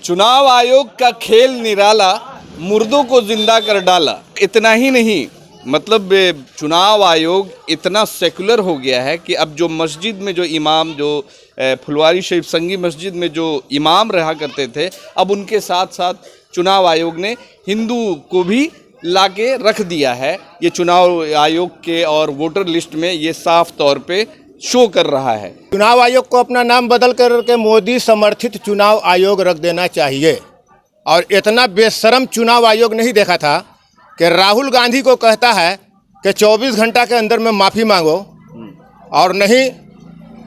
चुनाव आयोग का खेल निराला, मुर्दों को जिंदा कर डाला। इतना ही नहीं, मतलब चुनाव आयोग इतना सेकुलर हो गया है कि अब जो मस्जिद में जो इमाम, जो फुलवारी शरीफ संगी मस्जिद में जो इमाम रहा करते थे, अब उनके साथ साथ चुनाव आयोग ने हिंदू को भी लाके रख दिया है। ये चुनाव आयोग के और वोटर लिस्ट में ये साफ तौर पे शो कर रहा है। चुनाव आयोग को अपना नाम बदल करके मोदी समर्थित चुनाव आयोग रख देना चाहिए। और इतना बेशर्म चुनाव आयोग नहीं देखा था कि राहुल गांधी को कहता है कि 24 घंटा के अंदर में माफ़ी मांगो और नहीं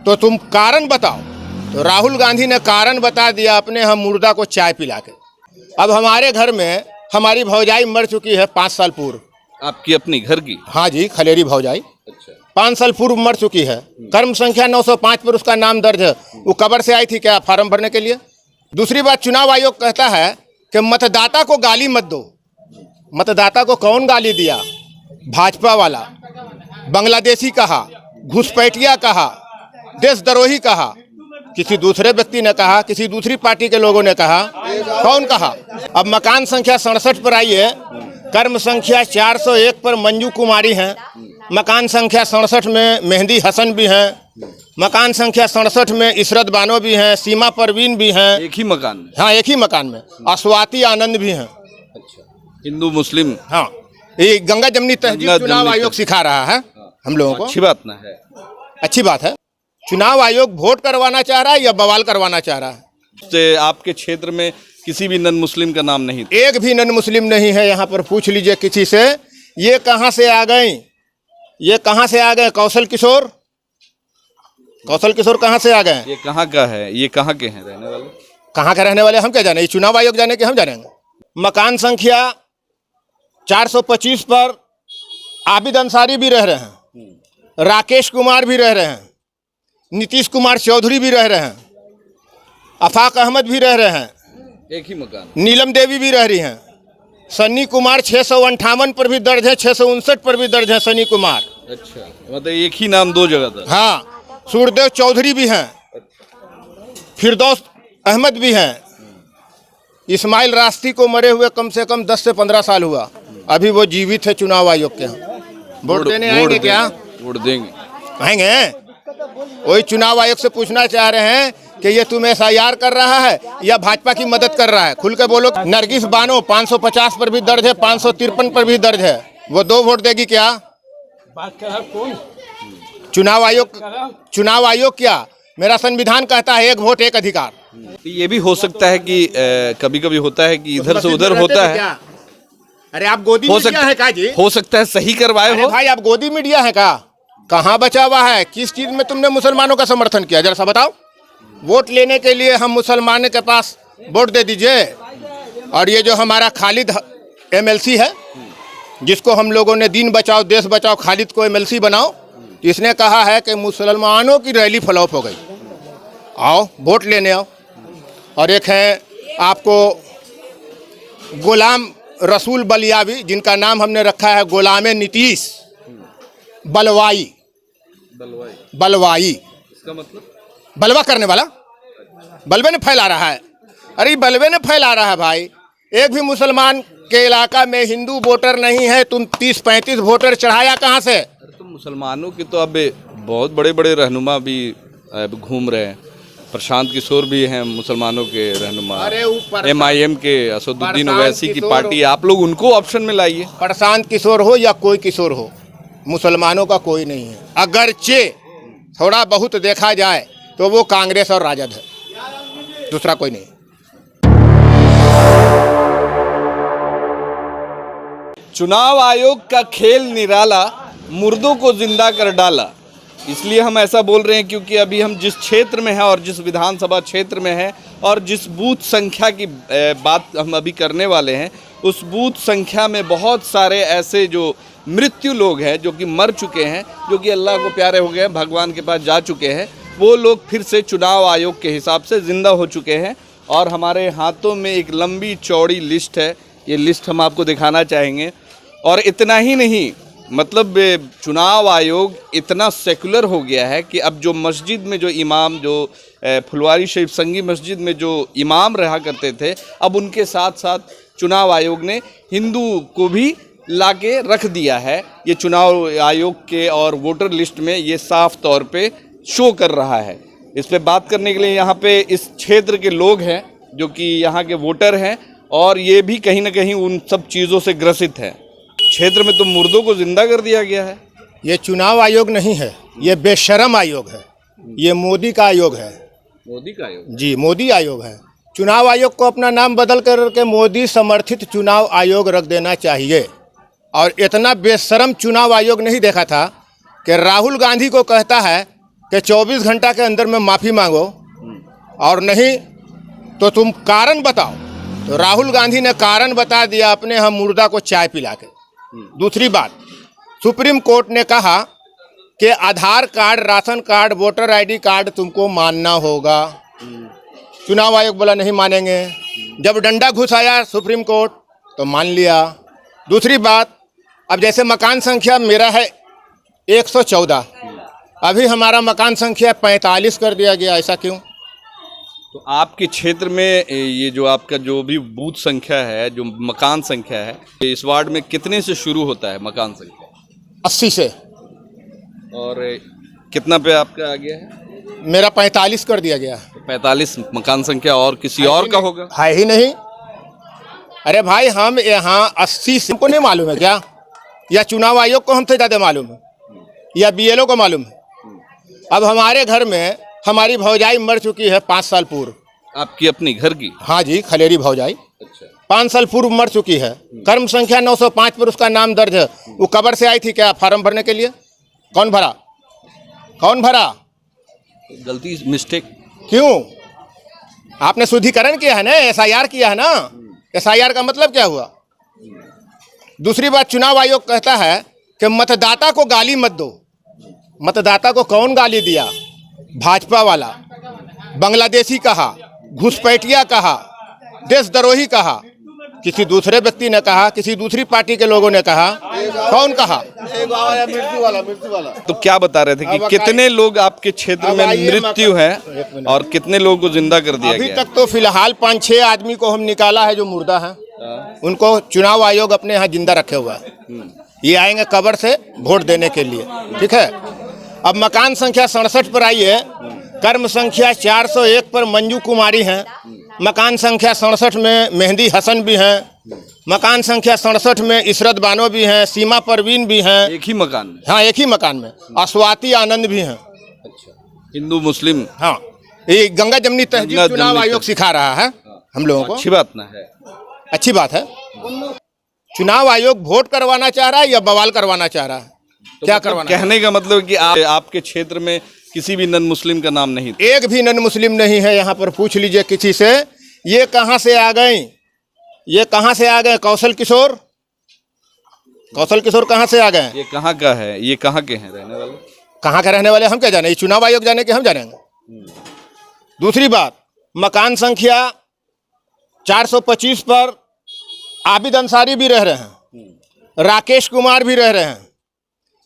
तो तुम कारण बताओ। तो राहुल गांधी ने कारण बता दिया अपने हम मुर्दा को चाय पिला के। अब हमारे घर में हमारी भौजाई मर चुकी है 5 साल पूर्व। आपकी अपनी घर की? हाँ जी, खलेरी भौजाई। अच्छा। 5 साल पूर्व मर चुकी है। कर्म संख्या 905 पर उसका नाम दर्ज है। वो कब्र से आई थी क्या फार्म भरने के लिए? दूसरी बात, चुनाव आयोग कहता है कि मतदाता को गाली मत दो। मतदाता को कौन गाली दिया? भाजपा वाला। बांग्लादेशी कहा, घुसपैठिया कहा, देशद्रोही कहा। किसी दूसरे व्यक्ति ने कहा, किसी दूसरी पार्टी के लोगों ने कहा, कौन कहा? अब मकान संख्या 67 पर आई है। कर्म संख्या 401 पर मंजू कुमारी हैं। मकान संख्या 67 में मेहंदी हसन भी हैं। मकान संख्या 67 में इशरत बानो भी हैं, सीमा परवीन भी हैं। एक ही मकान में? हाँ, एक ही मकान में। स्वाति आनंद भी हैं। अच्छा, हिंदू मुस्लिम। हाँ, ये गंगा जमनी तहजीब चुनाव आयोग सिखा रहा है हम लोगों को। अच्छी बात ना है? अच्छी बात है। चुनाव आयोग वोट करवाना चाह रहा है या बवाल करवाना चाह रहा है? तो आपके क्षेत्र में किसी भी नन मुस्लिम का नाम नहीं? एक भी नन मुस्लिम नहीं है। यहाँ पर पूछ लीजिए किसी से, ये कहाँ से आ गए, ये कहाँ से आ गए? कौशल किशोर, कौशल किशोर कहाँ से आ गए? ये कहाँ का है? ये कहाँ के हैं रहने वाले? कहाँ के रहने वाले हम क्या जाने? ये चुनाव आयोग जाने के हम जानेंगे। मकान संख्या 425 पर आबिद अंसारी भी रह रहे हैं, राकेश कुमार भी रह रहे हैं, नीतीश कुमार चौधरी भी रह रहे हैं, अफाक अहमद भी रह रहे हैं। एक ही मकान। नीलम देवी भी रह रही हैं। सन्नी कुमार 658 पर भी दर्ज है, 659 पर भी दर्ज है सन्नी कुमार। अच्छा, मतलब एक ही नाम दो जगह था? हाँ, सूरदेव चौधरी भी हैं, फिरदौस अहमद भी हैं। इस्माइल रास्ती को मरे हुए कम से कम 10 से 15 साल हुआ, अभी वो जीवित है चुनाव आयोग के यहाँ। वोट देने आएंगे क्या? वोट देंगे, आएंगे। वही चुनाव आयोग से पूछना चाह रहे हैं कि ये तुम SIR कर रहा है या भाजपा की मदद कर रहा है? खुल के बोलो। नरगिस बानो 550 पर भी दर्ज है, 553 पर भी दर्ज है। वो 2 वोट देगी क्या? बात कर रहा कौन? चुनाव आयोग क्या? मेरा संविधान कहता है 1 वोट 1 अधिकार। ये भी हो सकता है कि कभी कभी होता है कि इधर से उधर होता है। अरे आप गोदी मीडिया है का जी? हो सकता है सही करवाए हो। भाई आप गोदी मीडिया है का? कहाँ बचा हुआ है? किस चीज में तुमने मुसलमानों का समर्थन किया? जरा सा बताओ। वोट लेने के लिए हम मुसलमानों के पास वोट दे दीजिए। और ये जो हमारा खालिद MLC है, जिसको हम लोगों ने दीन बचाओ देश बचाओ खालिद को MLC बनाओ, इसने कहा है कि मुसलमानों की रैली फ्लॉप हो गई, आओ वोट लेने आओ। और एक है आपको गुलाम रसूल बलियावी, जिनका नाम हमने रखा है गुलाम नीतीश बलवाई। बलवाई इसका मतलब बलवा करने वाला, बलवे ने फैला रहा है। अरे बलवे ने फैला रहा है भाई। एक भी मुसलमान के इलाका में हिंदू वोटर नहीं है, तुम 30-35 वोटर चढ़ाया कहाँ से? तो मुसलमानों की तो अब बहुत बड़े बड़े रहनुमा भी घूम रहे हैं। प्रशांत किशोर भी हैं मुसलमानों के रहनुमा। अरे ऊपर MIM के असदुद्दीन ओवैसी की पार्टी, आप लोग उनको ऑप्शन में लाइए। प्रशांत किशोर हो या कोई किशोर हो, मुसलमानों का कोई नहीं है। अगरचे थोड़ा बहुत देखा जाए तो वो कांग्रेस और राजद है, दूसरा कोई नहीं। चुनाव आयोग का खेल निराला, मुर्दों को जिंदा कर डाला। इसलिए हम ऐसा बोल रहे हैं क्योंकि अभी हम जिस क्षेत्र में हैं और जिस विधानसभा क्षेत्र में हैं और जिस बूथ संख्या की बात हम अभी करने वाले हैं, उस बूथ संख्या में बहुत सारे ऐसे जो मृत्यु लोग हैं, जो कि मर चुके हैं, जो कि अल्लाह को प्यारे हो गए हैं, भगवान के पास जा चुके हैं, वो लोग फिर से चुनाव आयोग के हिसाब से ज़िंदा हो चुके हैं। और हमारे हाथों में एक लंबी चौड़ी लिस्ट है, ये लिस्ट हम आपको दिखाना चाहेंगे। और इतना ही नहीं, मतलब चुनाव आयोग इतना सेकुलर हो गया है कि अब जो मस्जिद में जो इमाम जो फुलवारी शरीफ संगी मस्जिद में जो इमाम रहा करते थे, अब उनके साथ साथ चुनाव आयोग ने हिंदू को भी लाके रख दिया है। ये चुनाव आयोग के और वोटर लिस्ट में ये साफ तौर पे शो कर रहा है। इस पे बात करने के लिए यहाँ पे इस क्षेत्र के लोग हैं जो कि यहाँ के वोटर हैं और ये भी कहीं ना कहीं उन सब चीज़ों से ग्रसित है। क्षेत्र में तो मुर्दों को जिंदा कर दिया गया है। ये चुनाव आयोग नहीं है, ये बेशरम आयोग है, ये मोदी का आयोग है। मोदी का आयोग? जी, मोदी आयोग है। चुनाव आयोग को अपना नाम बदल करके मोदी समर्थित चुनाव आयोग रख देना चाहिए। और इतना बेशरम चुनाव आयोग नहीं देखा था कि राहुल गांधी को कहता है कि 24 घंटा के अंदर में माफ़ी मांगो और नहीं तो तुम कारण बताओ। तो राहुल गांधी ने कारण बता दिया अपने हम मुर्दा को चाय पिला के। दूसरी बात, सुप्रीम कोर्ट ने कहा कि Aadhaar card, ration card, voter ID card तुमको मानना होगा। चुनाव आयोग बोला नहीं मानेंगे। जब डंडा घुसाया सुप्रीम कोर्ट तो मान लिया। दूसरी बात, अब जैसे मकान संख्या मेरा है 114, अभी हमारा मकान संख्या 45 कर दिया गया। ऐसा क्यों? तो आपके क्षेत्र में ये जो आपका जो भी बूथ संख्या है, जो मकान संख्या है, इस वार्ड में कितने से शुरू होता है मकान संख्या? 80 से। और कितना पे आपका आ गया है? मेरा 45 कर दिया गया। 45 मकान संख्या और किसी और का होगा? है ही नहीं। अरे भाई, हम यहाँ 80 से, हमको नहीं मालूम है क्या? या चुनाव आयोग को हमसे ज़्यादा मालूम है, या BLO को मालूम है? अब हमारे घर में हमारी भौजाई मर चुकी है 5 साल पूर्व। आपकी अपनी घर की? हाँ जी, खलेरी भौजाई। अच्छा। 5 साल पूर्व मर चुकी है। कर्म संख्या 905 पर उसका नाम दर्ज है। वो कब्र से आई थी क्या फार्म भरने के लिए? कौन भरा? कौन भरा? गलती, मिस्टेक। क्यों? आपने शुद्धिकरण किया है ना, SIR किया है ना। SIR का मतलब क्या हुआ? दूसरी बात, चुनाव आयोग कहता है कि मतदाता को गाली मत दो। मतदाता को कौन गाली दिया? भाजपा वाला, बांग्लादेशी कहा, घुसपैठिया कहा, देशद्रोही कहा। किसी दूसरे व्यक्ति ने कहा, किसी दूसरी पार्टी के लोगों ने कहा। कौन कहा? मृत्यु वाला। तो क्या बता रहे थे कि कितने लोग आपके क्षेत्र में मृत्यु है और कितने लोगों को जिंदा कर दिया अभी गया? तक तो फिलहाल 5-6 आदमी को हम निकाला है जो मुर्दा है। उनको चुनाव आयोग अपने यहाँ जिंदा रखे हुआ है। ये आएंगे कब्र से वोट देने के लिए। ठीक है। अब मकान संख्या 67 पर आइए। कर्म संख्या 401 पर मंजू कुमारी हैं। मकान संख्या 67 में मेहंदी हसन भी हैं। मकान संख्या 67 में इशरत बानो भी हैं, सीमा परवीन भी हैं। एक ही मकान में? हाँ, एक ही मकान में। स्वाति आनंद भी हैं। अच्छा। हिंदू मुस्लिम? हाँ, ये गंगा जमनी तहजीब चुनाव आयोग सिखा रहा है हम लोगों को। अच्छी बात ना है? अच्छी बात है। चुनाव आयोग वोट करवाना चाह रहा है या बवाल करवाना चाह रहा है? तो क्या मतलब करवाना? कहने का मतलब कि आपके क्षेत्र में किसी भी नन मुस्लिम का नाम नहीं था? एक भी नन मुस्लिम नहीं है यहाँ पर। पूछ लीजिए किसी से, ये कहाँ से आ गई, ये कहाँ से आ गए? कौशल किशोर, कौशल किशोर कहाँ से आ गए? ये कहाँ का है? ये कहाँ के हैं रहने वाले? कहाँ के रहने वाले हम क्या जाने? ये चुनाव आयोग जाने के हम जानेंगे। दूसरी बात, मकान संख्या 425 पर आबिद अंसारी भी रह रहे हैं, राकेश कुमार भी रह रहे हैं,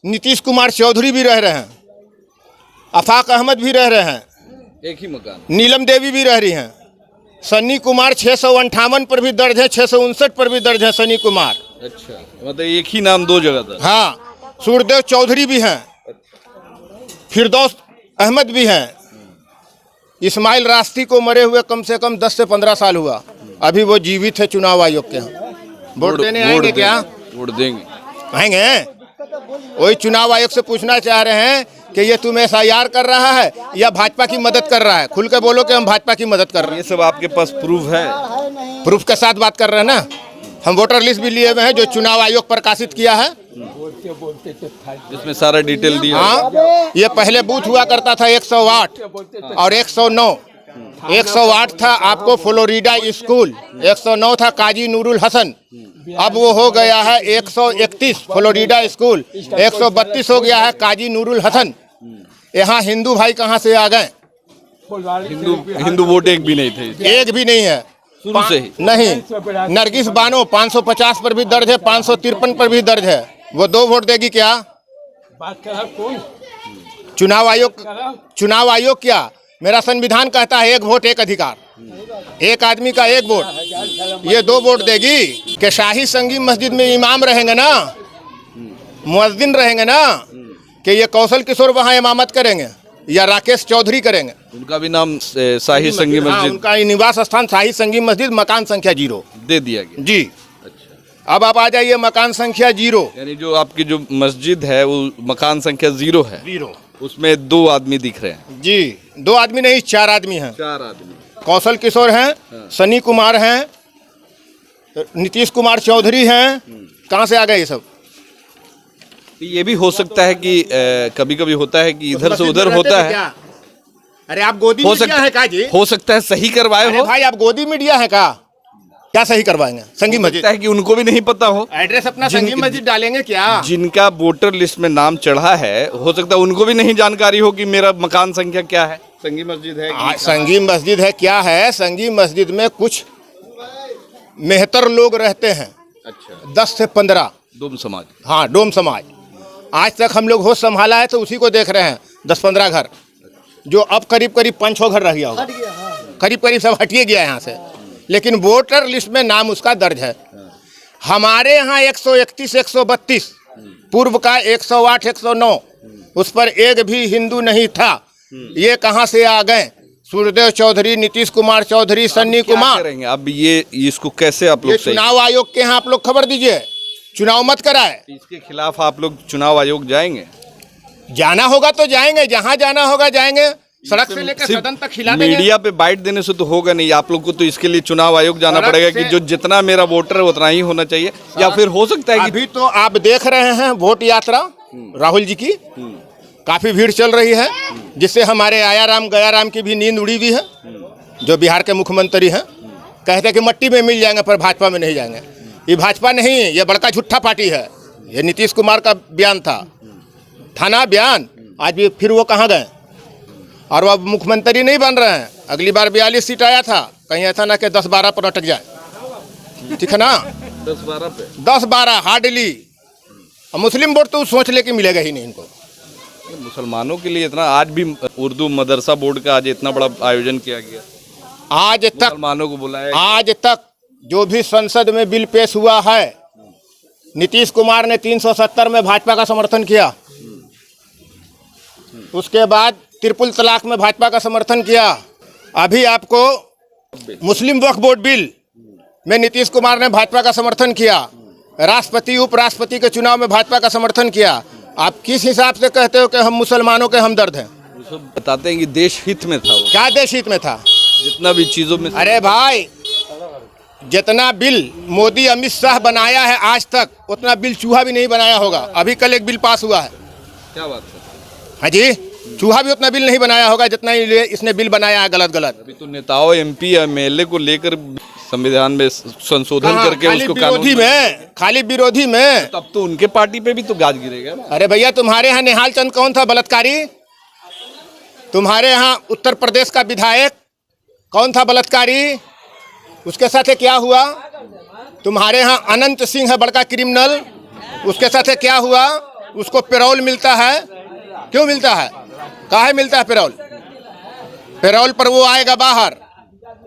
नीतीश कुमार चौधरी भी रह रहे हैं, अफाक अहमद भी रह रहे हैं, एक ही मकान। नीलम देवी भी रह रही हैं, सन्नी कुमार 658 पर भी दर्ज है, 659 पर भी दर्ज है सन्नी कुमार। अच्छा, मतलब एक ही नाम दो जगह था? हाँ, सूरदेव चौधरी भी हैं, फिरदौस अहमद भी हैं। इस्माइल रास्ती को मरे हुए कम से कम 10 से 15 साल हुआ, अभी वो जीवित है चुनाव आयोग के यहाँ। वोट देने आएंगे क्या? वोट देंगे, आएंगे। वही चुनाव आयोग से पूछना चाह रहे हैं कि ये तुम SIR कर रहा है या भाजपा की मदद कर रहा है? खुल के बोलो कि हम भाजपा की मदद कर रहे हैं। ये सब आपके पास प्रूफ है? प्रूफ के साथ बात कर रहे हैं ना। हम वोटर लिस्ट भी लिए हुए हैं जो चुनाव आयोग प्रकाशित किया है, इसमें सारा डिटेल दिया। हाँ, ये पहले बूथ हुआ करता था 108 और 109। 108 था आपको फ्लोरिडा स्कूल, 109 था काजी नूरुल हसन, अब वो हो गया है 131 फ्लोरिडा स्कूल, 132 हो गया है काजी नूरुल हसन। यहाँ हिंदू भाई कहाँ से आ गए? हिंदू वोट एक भी नहीं थे? एक भी नहीं है शुरू से ही नहीं। नरगिस बानो 550 पर भी दर्ज है, 553 पर भी दर्ज है। वो 2 वोट देगी क्या? बात कर रहा कौन? चुनाव आयोग, कर रहा चुनाव आयोग क्या? मेरा संविधान कहता है 1 वोट 1 अधिकार, एक आदमी का 1 वोट। ये 2 वोट देगी कि शाही संगी मस्जिद में इमाम रहेंगे ना, मुअज्जिन रहेंगे ना, कि ये कौशल किशोर वहाँ इमामत करेंगे या राकेश चौधरी करेंगे? उनका भी नाम शाही संगी हाँ, मस्जिद उनका निवास स्थान शाही संगी मस्जिद, मकान संख्या 0 दे दिया गया। जी। अच्छा, अब आप आ जाइए मकान संख्या 0। यानी जो आपकी जो मस्जिद है वो मकान संख्या 0 है, 0 उसमें 2 आदमी दिख रहे हैं। जी, 2 आदमी नहीं 4 आदमी हैं। 4 आदमी। कौशल किशोर हैं, सनी कुमार हैं, नीतीश कुमार चौधरी हैं। कहाँ से आ गए ये सब? ये भी हो सकता है कि कभी कभी होता है कि इधर से उधर होता है। अरे आप गोदी हो मीडिया सकता है का जी? हो सकता है सही करवाए अरे हो, भाई आप गोदी मीडिया है का? क्या सही करवाएंगे? संगी मस्जिद लगता है कि उनको भी नहीं पता हो। एड्रेस अपना जिन- संगी मस्जिद डालेंगे क्या? जिनका वोटर लिस्ट में नाम चढ़ा है, हो सकता है उनको भी नहीं जानकारी हो कि मेरा मकान संख्या क्या है, संगी मस्जिद है कि संगी मस्जिद है क्या है? संगी मस्जिद में कुछ मेहतर लोग रहते हैं, अच्छा, 10 से 15। डोम समाज। हाँ, डोम समाज। आज तक हम लोग होश संभाला है तो उसी को देख रहे हैं, 10-15 घर, जो अब करीब करीब 5-6 घर रह गया होगा, करीब करीब सब हटिए गया यहाँ से, लेकिन वोटर लिस्ट में नाम उसका दर्ज है। हमारे यहाँ 131, 132, पूर्व का 108, 109, उस पर एक भी हिंदू नहीं था। ये कहाँ से आ गए? सूर्यदेव चौधरी, नीतीश कुमार चौधरी, सन्नी क्या कुमार। करेंगे अब? ये इसको कैसे आप ये लोग सही, चुनाव आयोग के यहाँ आप लोग खबर दीजिए, चुनाव मत कराए। इसके खिलाफ आप लोग चुनाव आयोग जाएंगे? जाना होगा तो जाएंगे, जहाँ जाना होगा जाएंगे, सड़क से लेकर सिर्फ सदन तक खिला देंगे। मीडिया पे बाइट देने से तो होगा नहीं, आप लोग को तो इसके लिए चुनाव आयोग जाना सड़क पड़ेगा से- कि जो जितना मेरा वोटर है उतना ही होना चाहिए, या फिर हो सकता है कि अभी तो आप देख रहे हैं वोट यात्रा राहुल जी की, काफी भीड़ चल रही है, जिससे हमारे आयाराम गयाराम की भी नींद उड़ी हुई है, जो बिहार के मुख्यमंत्री हैं। कहते हैं कि मट्टी में मिल जाएंगे पर भाजपा में नहीं जाएंगे। ये भाजपा नहीं, ये बड़का झूठा पार्टी है। ये नीतीश कुमार का बयान था ना बयान, आज भी फिर वो कहाँ गए? और वो अब मुख्यमंत्री नहीं बन रहे हैं। अगली बार 42 सीट आया था, कहीं ऐसा ना कि 10-12 पर अटक जाए, ठीक है ना? 10-12 पे 10-12 हार्डली। मुस्लिम वोट तो सोच ले कि मिलेगा ही नहीं इनको। मुसलमानों के लिए इतना, आज भी उर्दू मदरसा बोर्ड का आज इतना बड़ा आयोजन किया गया, आज तक मुसलमानों को बुलाया। आज तक जो भी संसद में बिल पेश हुआ है, नीतीश कुमार ने 370 में भाजपा का समर्थन किया, उसके बाद त्रिपुल तलाक में भाजपा का समर्थन किया। अभी आपको मुस्लिम वक्फ बोर्ड बिल में नीतीश कुमार ने भाजपा का समर्थन किया। राष्ट्रपति उपराष्ट्रपति के चुनाव में भाजपा का समर्थन किया। आप किस हिसाब से कहते हो कि हम मुसलमानों के हमदर्द हैं? वो सब बताते हैं कि देश हित में था वो, क्या देश हित में था? जितना भी चीजों में। अरे भाई, जितना बिल मोदी अमित शाह बनाया है आज तक, उतना बिल चूहा भी नहीं बनाया होगा। अभी कल एक बिल पास हुआ है। क्या बात है? हाँ जी, चूहा भी उतना बिल नहीं बनाया होगा जितना इसने बिल बनाया है गलत गलत। अभी तो नेताओं, एमपी, एमएलए को लेकर संविधान में संशोधन कहाँ? करके खाली उसको विरोधी कानून, में, खाली विरोधी में। तब तो उनके पार्टी पे भी तो गाज गिरेगा ना। अरे भैया, तुम्हारे यहाँ निहाल चंद कौन था बलात्कारी? तुम्हारे यहाँ उत्तर प्रदेश का विधायक कौन था बलात्कारी? उसके साथ क्या हुआ? तुम्हारे यहाँ अनंत सिंह है बड़का क्रिमिनल, उसके साथ क्या हुआ? उसको पैरोल मिलता है। क्यों मिलता है? काहे मिलता है पैरोल? पैरोल पर वो आएगा बाहर,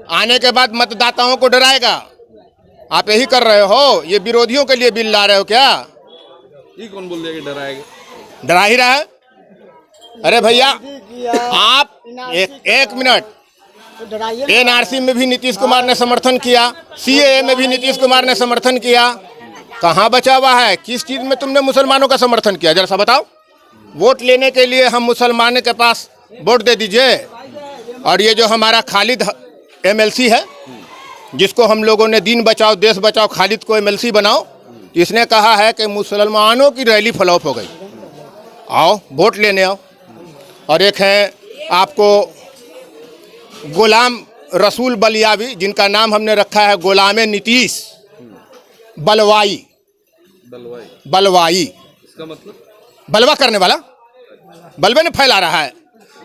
आने के बाद मतदाताओं को डराएगा। आप यही कर रहे हो, ये विरोधियों के लिए बिल ला रहे हो क्या? ये कौन बोल दिया कि डराएगा? डरा ही रहा है। अरे भैया, आप एक मिनट, एनआरसी में भी नीतीश कुमार ने समर्थन किया, सीएए में भी नीतीश कुमार ने समर्थन किया। कहाँ बचा हुआ है? किस चीज़ में तुमने मुसलमानों का समर्थन किया? जरा सा बताओ। वोट लेने के लिए हम मुसलमान के पास वोट दे दीजिए। और ये जो हमारा खालिद एमएलसी है, जिसको हम लोगों ने दीन बचाओ देश बचाओ खालिद को एमएलसी बनाओ, इसने कहा है कि मुसलमानों की रैली फ्लॉप हो गई, आओ वोट लेने आओ। और एक है आपको गुलाम रसूल बलियावी, जिनका नाम हमने रखा है गुलाम नीतीश बलवाई। बलवाई इसका मतलब बलवा करने वाला, बलवे ने फैला रहा है।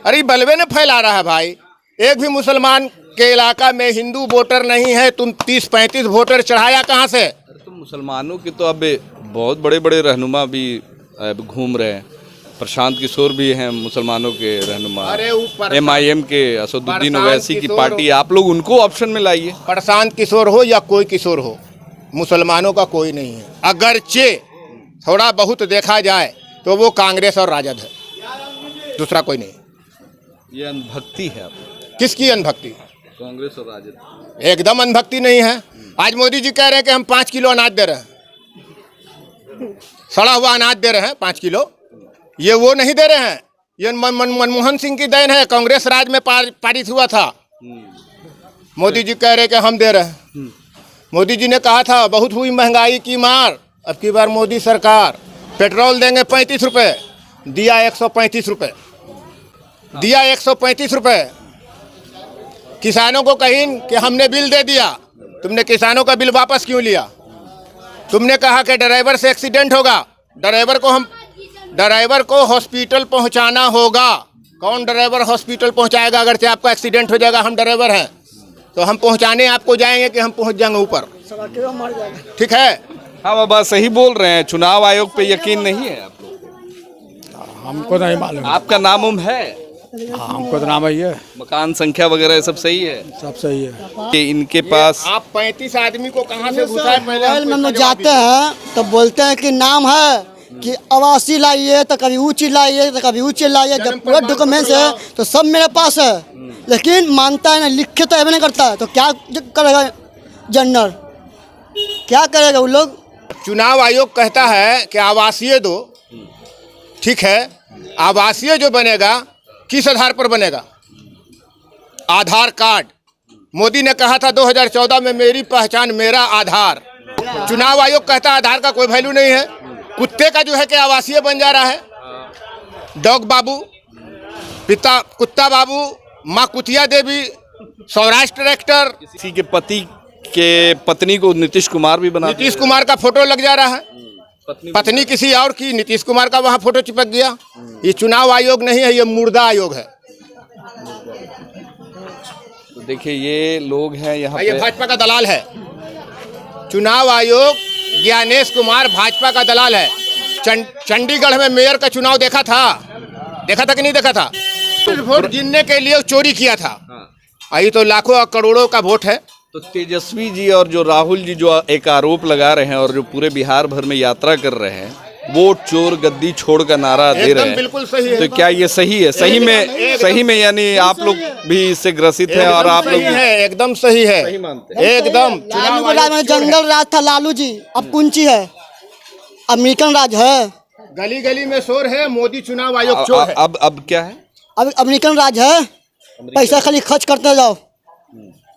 अरे बलवे ने फैला रहा है भाई। एक भी मुसलमान के इलाका में हिंदू वोटर नहीं है, तुम 30-35 वोटर चढ़ाया कहाँ से? तो मुसलमानों की तो अब बहुत बड़े बड़े रहनुमा भी अब घूम रहे हैं। प्रशांत किशोर भी हैं मुसलमानों के रहनुमा। अरे ऊपर MIM के असदुद्दीन प्रशांत ओवैसी की किशोर पार्टी, आप लोग उनको ऑप्शन में लाइए। प्रशांत किशोर हो या कोई किशोर हो, मुसलमानों का कोई नहीं है। अगरचे थोड़ा बहुत देखा जाए तो वो कांग्रेस और राजद है, दूसरा कोई नहीं। ये अनभक्ति है आप किसकी अनभक्ति? कांग्रेस और राजद। एकदम अनभक्ति नहीं है। आज मोदी जी कह रहे हैं कि हम 5 किलो अनाज दे रहे हैं, सड़ा हुआ अनाज दे रहे हैं 5 किलो। ये वो नहीं दे रहे हैं, ये मनमोहन सिंह की देन है, कांग्रेस राज में पारित हुआ था। मोदी जी कह रहे हैं कि हम दे रहे हैं। मोदी जी ने कहा था बहुत हुई महंगाई की मार, अब की बार मोदी सरकार पेट्रोल देंगे 35 रुपये, दिया 135 रुपये, दिया 135 रुपये। किसानों को कहीं कि हमने बिल दे दिया, तुमने किसानों का बिल वापस क्यों लिया? तुमने कहा कि ड्राइवर से एक्सीडेंट होगा, ड्राइवर को हॉस्पिटल पहुंचाना होगा। कौन ड्राइवर हॉस्पिटल पहुंचाएगा? अगर चाहे आपका एक्सीडेंट हो जाएगा, हम ड्राइवर हैं तो हम पहुंचाने आपको जाएंगे कि हम पहुंच जाएंगे ऊपर, ठीक है? हाँ बाबा सही बोल रहे हैं। चुनाव आयोग पे यकीन नहीं है आप लोग? हमको नहीं मालूम। आपका नाम उम है? हाँ, हमको तो नाम है, मकान संख्या वगैरह सब सही है? सब सही है। कि इनके पास आप 35 आदमी को कहाँ से घुसाए? पहले मोबाइल में हम लोग जाते हैं तो बोलते हैं कि नाम है कि आवासीय लाइए, तो कभी ऊँच लाइए तो कभी ऊँच लाइए। जब पूरा डॉक्यूमेंट्स है तो सब मेरे पास है, लेकिन मानता है ना, लिखे तो नहीं करता है। तो क्या करेगा जनरल, क्या करेगा वो लोग? चुनाव आयोग कहता है कि आवासीय दो, ठीक है। आवासीय जो बनेगा किस आधार पर बनेगा? आधार कार्ड। मोदी ने कहा था 2014 में मेरी पहचान मेरा आधार। चुनाव आयोग कहता है आधार का कोई वैल्यू नहीं है। कुत्ते का जो है कि आवासीय बन जा रहा है। डॉग बाबू, पिता कुत्ता बाबू, माँ कुतिया देवी, सौराष्ट्र एक्टर। किसी के पति के पत्नी को नीतीश कुमार भी बना नीतीश कुमार का फोटो लग जा रहा है, पत्नी किसी और की, नीतीश कुमार का वहाँ फोटो चिपक गया। ये चुनाव आयोग नहीं है, ये मुर्दा आयोग है। तो देखिए ये लोग हैं यहाँ ये पे। भाजपा का दलाल है। चुनाव आयोग ज्ञानेश कुमार भाजपा का दलाल है। चंडीगढ़ में मेयर का चुनाव देखा था कि नहीं देखा था? वोट गिनने के लिए चोरी किया था। ये तो लाखों और करोड़ों का वोट है। तो तेजस्वी जी और जो राहुल जी जो एक आरोप लगा रहे हैं और जो पूरे बिहार भर में यात्रा कर रहे हैं, वोट चोर गद्दी छोड़ का नारा दे रहे हैं, बिल्कुल सही है। तो क्या ये सही है? सही में यानी आप लोग भी इससे ग्रसित हैं और आप लोग है एकदम सही है, सही मानते हैं? एकदम। लालू राज में जंगल राज था, लालू जी अब कुंची है, अमेरिकन राज है। गली गली में शोर है, मोदी चुनाव आयोग चोर है। अब क्या है? अब अमेरिकन राज है, पैसा खाली खर्च करते जाओ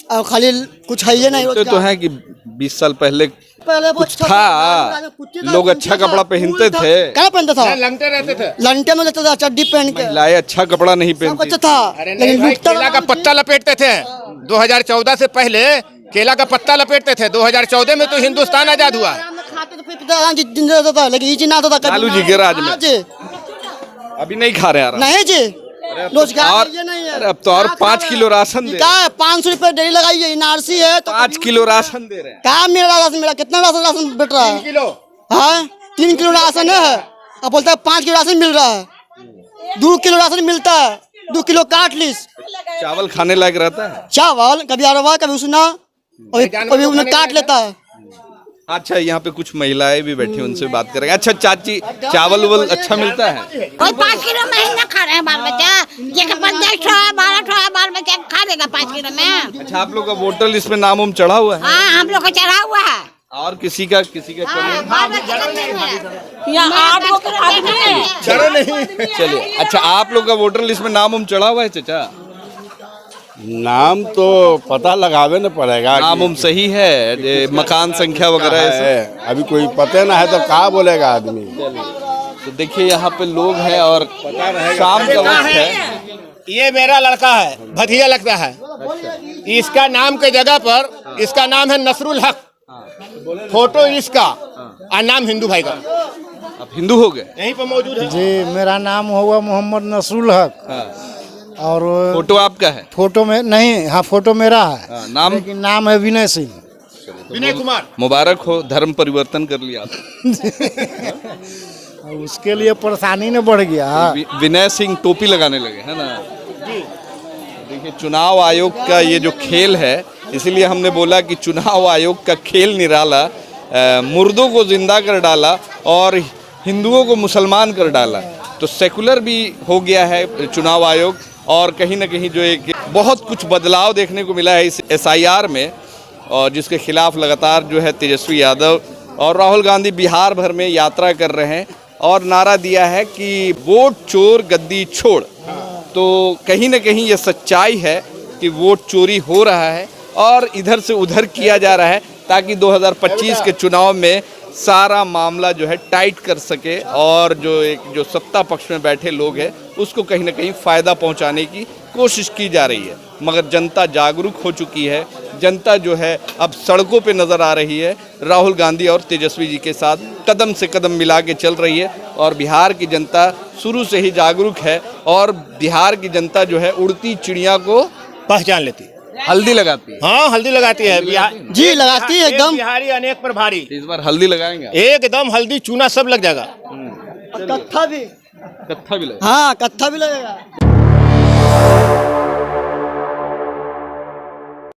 और खाली कुछ है ही नहीं। तो है कि 20 साल पहले पहले वो कुछ था, लोग अच्छा कपड़ा पहनते थे। क्या पहनता था? लंगटे रहते थे, लंटे में रहता था, चड्डी पहन के। लाए अच्छा कपड़ा नहीं सब पहनती। अच्छा था, अरे नहीं लेकिन भाई, लुटता केला का पत्ता लपेटते थे। 2014 से पहले केला का पत्ता लपेटते थे। 2014 में तो हिंदुस्तान आजाद हुआ। खाते तो फिर जिंदा रहता था, लेकिन ये चीज ना होता था। लालू जी के राज में। हाँ जी, अभी नहीं खा रहे यार। नहीं जी, रोजगार और ये नहीं है। अरे अब तो और 5 किलो राशन दे। क्या है, 500 रुपए डेली लगाइए, एनआरसी है तो 5 किलो राशन दे रहे हैं। क्या मेरा राशन, मेरा कितना राशन बेट रहा है? 3 किलो, हाँ 3 किलो राशन है, अब बोलता है 5 किलो राशन मिल रहा है। 2 किलो राशन मिलता है, 2 किलो काट लीस। चावल खाने लायक रहता है? चावल कभी अरवा कभी उसना, कभी उन्हें काट लेता है। अच्छा यहाँ पे कुछ महिलाएं भी बैठी, उनसे बात करेंगे। अच्छा चाची, चावल वल अच्छा मिलता है? कोई 5 किलो महीना खा रहे हैं बाल बच्चा, जेके 15 12 बाल बच्चा खा लेगा 5 किलो में। अच्छा आप लोग का वोटर लिस्ट में नाम चढ़ा हुआ है? हाँ हम लोग को चढ़ा हुआ है। और किसी का बाल बच्चा नहीं चलो नहीं। चलिए, अच्छा आप लोग का वोटर लिस्ट में नाम चढ़ा हुआ है चाचा? नाम तो पता लगावे न पड़ेगा। नाम सही है, मकान संख्या वगैरह ऐसे? है अभी कोई पता ना है तो कहाँ बोलेगा आदमी। तो देखिए यहाँ पे लोग हैं और शाम का वक्त है। ये मेरा लड़का है, भतीजा लगता है। इसका नाम के जगह पर इसका नाम है नसरुल हक, फोटो इसका और नाम हिंदू भाई का। आप हिंदू हो गए? यहीं पर मौजूद है। जी, मेरा नाम हुआ मोहम्मद नसरुल हक। और फोटो आपका है? फोटो में नहीं, हाँ फोटो मेरा है। नाम? लेकिन नाम है विनय सिंह। विनय कुमार मुबारक हो, धर्म परिवर्तन कर लिया उसके लिए परेशानी न बढ़ गया। विनय सिंह टोपी लगाने लगे है ना। देखिए चुनाव आयोग का ये जो खेल है, इसीलिए हमने बोला कि चुनाव आयोग का खेल निराला, मुर्दों को जिंदा कर डाला और हिंदुओं को मुसलमान कर डाला। तो सेकुलर भी हो गया है चुनाव आयोग, और कहीं ना कहीं जो एक बहुत कुछ बदलाव देखने को मिला है इस SIR में, और जिसके खिलाफ लगातार जो है तेजस्वी यादव और राहुल गांधी बिहार भर में यात्रा कर रहे हैं और नारा दिया है कि वोट चोर गद्दी छोड़। तो कहीं ना कहीं ये सच्चाई है कि वोट चोरी हो रहा है और इधर से उधर किया जा रहा है, ताकि 2025 के चुनाव में सारा मामला जो है टाइट कर सके और जो सत्ता पक्ष में बैठे लोग हैं उसको कहीं ना कहीं फ़ायदा पहुंचाने की कोशिश की जा रही है। मगर जनता जागरूक हो चुकी है, जनता जो है अब सड़कों पे नज़र आ रही है, राहुल गांधी और तेजस्वी जी के साथ कदम से कदम मिला के चल रही है। और बिहार की जनता शुरू से ही जागरूक है और बिहार की जनता जो है उड़ती चिड़िया को पहचान लेती है, हल्दी लगाती है। हाँ हल्दी लगाती है जी लगाती है एकदम। बिहारी अनेक पर भारी, इस बार हल्दी लगाएंगे, एकदम हल्दी चूना सब लग जाएगा। कत्था भी, कत्था भी लगेगा। हाँ कत्था भी लगेगा।